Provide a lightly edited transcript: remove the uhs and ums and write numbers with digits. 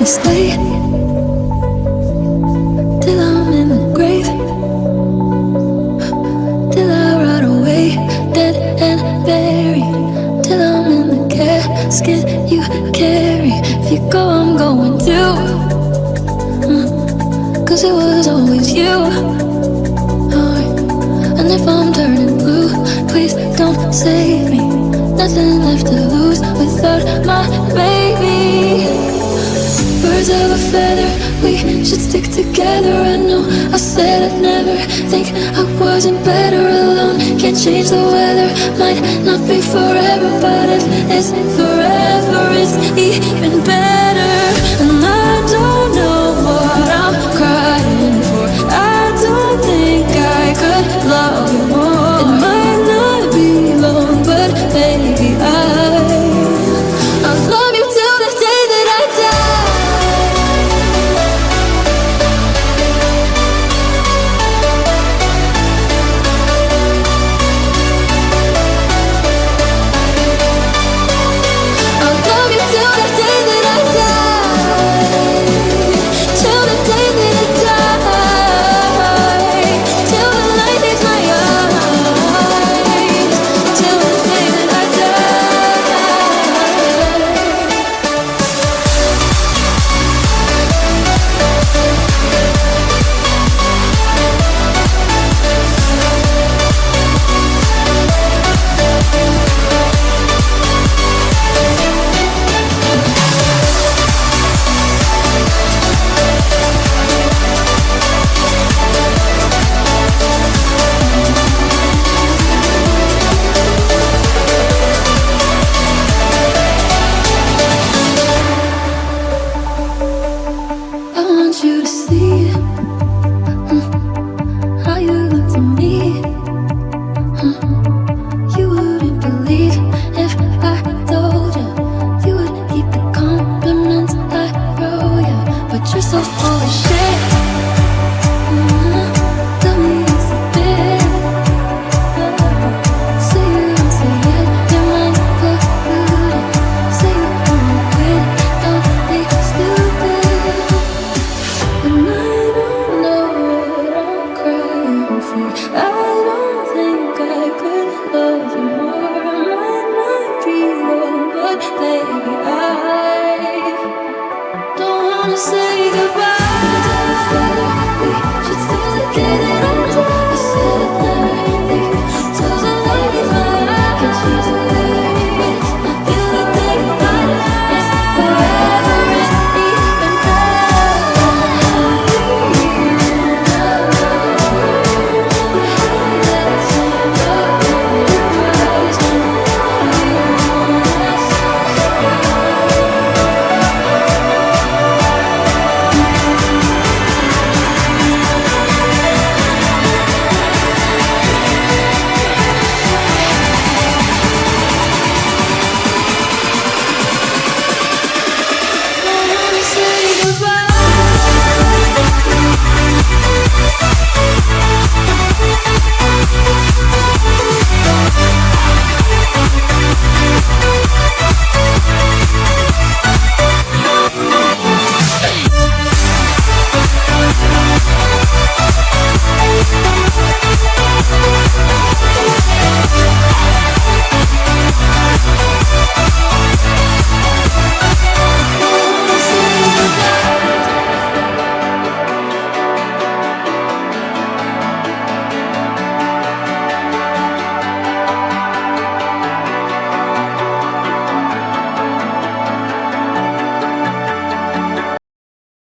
stay till I'm in the grave, till I rot away, dead and buried, till I'm in the casket you carry. If you go, I'm going too, 'cause it was always you. And if I'm turning blue, please don't save me. Nothing left to lose without my baby. Birds of a feather, we should stick together. I know I said I'd never think I wasn't better alone. Can't change the weather, might not be forever, but if it's forever, it's even better.